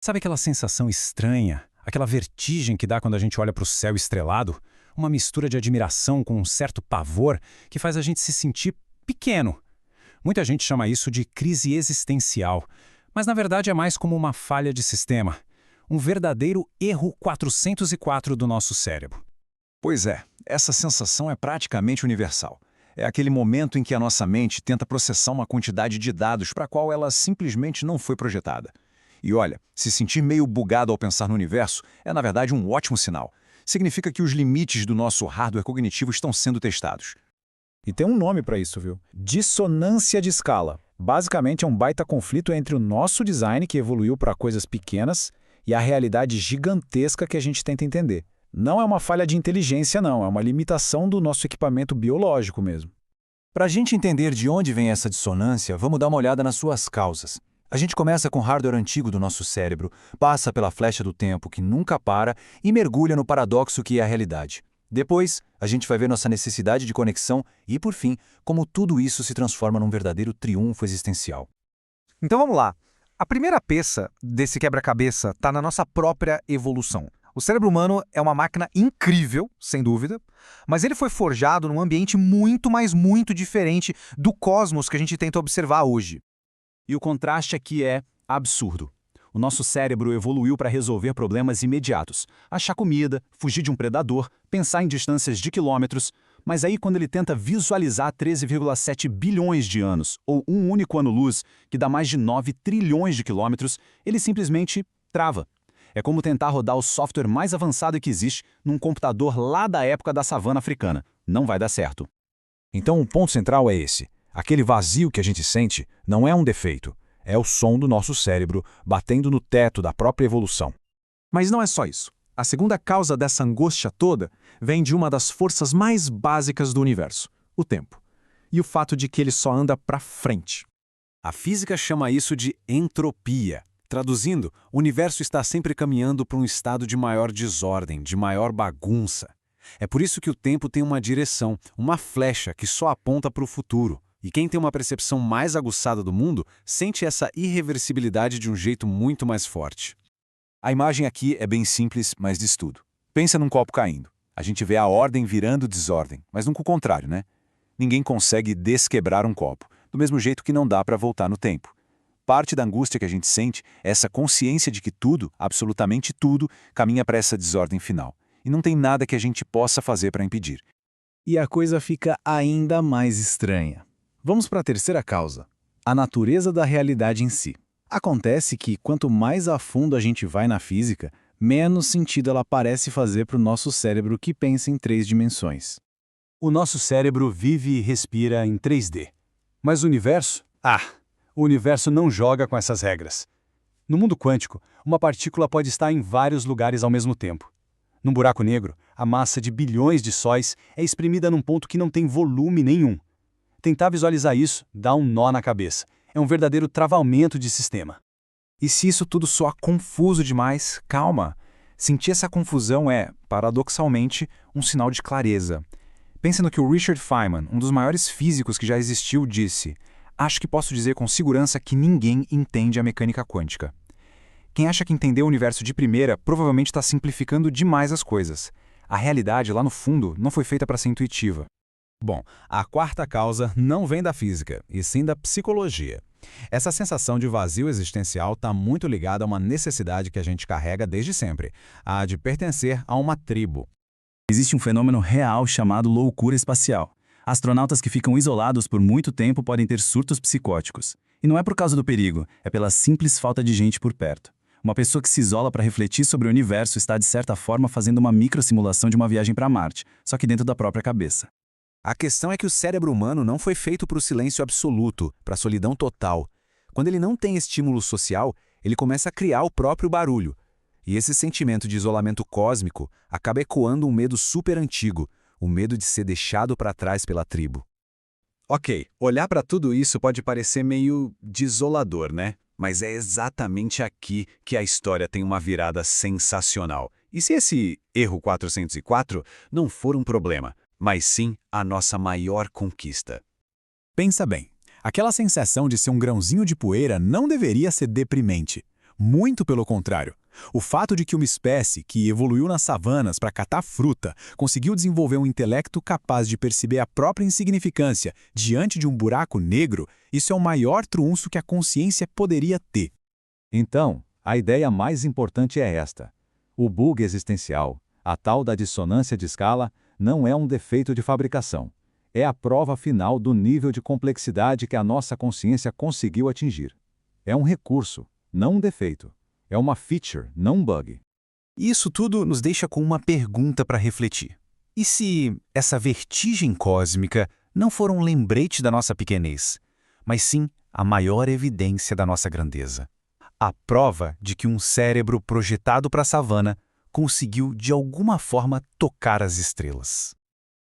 Sabe aquela sensação estranha, aquela vertigem que dá quando a gente olha para o céu estrelado? Uma mistura de admiração com um certo pavor que faz a gente se sentir pequeno. Muita gente chama isso de crise existencial, mas na verdade é mais como uma falha de sistema. Um verdadeiro erro 404 do nosso cérebro. Pois é, essa sensação é praticamente universal. É aquele momento em que a nossa mente tenta processar uma quantidade de dados para a qual ela simplesmente não foi projetada. E olha, se sentir meio bugado ao pensar no universo é, na verdade, um ótimo sinal. Significa que os limites do nosso hardware cognitivo estão sendo testados. E tem um nome para isso, viu? Dissonância de escala. Basicamente é um baita conflito entre o nosso design, que evoluiu para coisas pequenas, e a realidade gigantesca que a gente tenta entender. Não é uma falha de inteligência, não. É uma limitação do nosso equipamento biológico mesmo. Para a gente entender de onde vem essa dissonância, vamos dar uma olhada nas suas causas. A gente começa com o hardware antigo do nosso cérebro, passa pela flecha do tempo que nunca para e mergulha no paradoxo que é a realidade. Depois, a gente vai ver nossa necessidade de conexão e, por fim, como tudo isso se transforma num verdadeiro triunfo existencial. Então vamos lá. A primeira peça desse quebra-cabeça está na nossa própria evolução. O cérebro humano é uma máquina incrível, sem dúvida, mas ele foi forjado num ambiente muito, mas muito diferente do cosmos que a gente tenta observar hoje. E o contraste aqui é absurdo. O nosso cérebro evoluiu para resolver problemas imediatos. Achar comida, fugir de um predador, pensar em distâncias de quilômetros. Mas aí quando ele tenta visualizar 13,7 bilhões de anos, ou um único ano-luz, que dá mais de 9 trilhões de quilômetros, ele simplesmente trava. É como tentar rodar o software mais avançado que existe num computador lá da época da savana africana. Não vai dar certo. Então o ponto central é esse. Aquele vazio que a gente sente não é um defeito, é o som do nosso cérebro batendo no teto da própria evolução. Mas não é só isso. A segunda causa dessa angústia toda vem de uma das forças mais básicas do universo, o tempo. E o fato de que ele só anda para frente. A física chama isso de entropia. Traduzindo, o universo está sempre caminhando para um estado de maior desordem, de maior bagunça. É por isso que o tempo tem uma direção, uma flecha que só aponta para o futuro. E quem tem uma percepção mais aguçada do mundo sente essa irreversibilidade de um jeito muito mais forte. A imagem aqui é bem simples, mas diz tudo. Pensa num copo caindo. A gente vê a ordem virando desordem, mas nunca o contrário, né? Ninguém consegue desquebrar um copo, do mesmo jeito que não dá para voltar no tempo. Parte da angústia que a gente sente é essa consciência de que tudo, absolutamente tudo, caminha para essa desordem final. E não tem nada que a gente possa fazer para impedir. E a coisa fica ainda mais estranha. Vamos para a terceira causa, a natureza da realidade em si. Acontece que quanto mais a fundo a gente vai na física, menos sentido ela parece fazer para o nosso cérebro que pensa em 3 dimensões. O nosso cérebro vive e respira em 3D. Mas o universo? O universo não joga com essas regras. No mundo quântico, uma partícula pode estar em vários lugares ao mesmo tempo. Num buraco negro, a massa de bilhões de sóis é exprimida num ponto que não tem volume nenhum. Tentar visualizar isso dá um nó na cabeça. É um verdadeiro travamento de sistema. E se isso tudo soar confuso demais, calma. Sentir essa confusão é, paradoxalmente, um sinal de clareza. Pense no que o Richard Feynman, um dos maiores físicos que já existiu, disse. Acho que posso dizer com segurança que ninguém entende a mecânica quântica. Quem acha que entendeu o universo de primeira provavelmente está simplificando demais as coisas. A realidade, lá no fundo, não foi feita para ser intuitiva. Bom, a quarta causa não vem da física, e sim da psicologia. Essa sensação de vazio existencial está muito ligada a uma necessidade que a gente carrega desde sempre, a de pertencer a uma tribo. Existe um fenômeno real chamado loucura espacial. Astronautas que ficam isolados por muito tempo podem ter surtos psicóticos. E não é por causa do perigo, é pela simples falta de gente por perto. Uma pessoa que se isola para refletir sobre o universo está, de certa forma, fazendo uma microsimulação de uma viagem para Marte, só que dentro da própria cabeça. A questão é que o cérebro humano não foi feito para o silêncio absoluto, para a solidão total. Quando ele não tem estímulo social, ele começa a criar o próprio barulho. E esse sentimento de isolamento cósmico acaba ecoando um medo super antigo, o medo de ser deixado para trás pela tribo. Ok, olhar para tudo isso pode parecer meio desolador, né? Mas é exatamente aqui que a história tem uma virada sensacional. E se esse erro 404 não for um problema, mas sim a nossa maior conquista? Pensa bem, aquela sensação de ser um grãozinho de poeira não deveria ser deprimente. Muito pelo contrário. O fato de que uma espécie que evoluiu nas savanas para catar fruta conseguiu desenvolver um intelecto capaz de perceber a própria insignificância diante de um buraco negro, isso é o maior trunfo que a consciência poderia ter. Então, a ideia mais importante é esta. O bug existencial, a tal da dissonância de escala, não é um defeito de fabricação. É a prova final do nível de complexidade que a nossa consciência conseguiu atingir. É um recurso, não um defeito. É uma feature, não um bug. Isso tudo nos deixa com uma pergunta para refletir. E se essa vertigem cósmica não for um lembrete da nossa pequenez, mas sim a maior evidência da nossa grandeza? A prova de que um cérebro projetado para a savana conseguiu de alguma forma tocar as estrelas.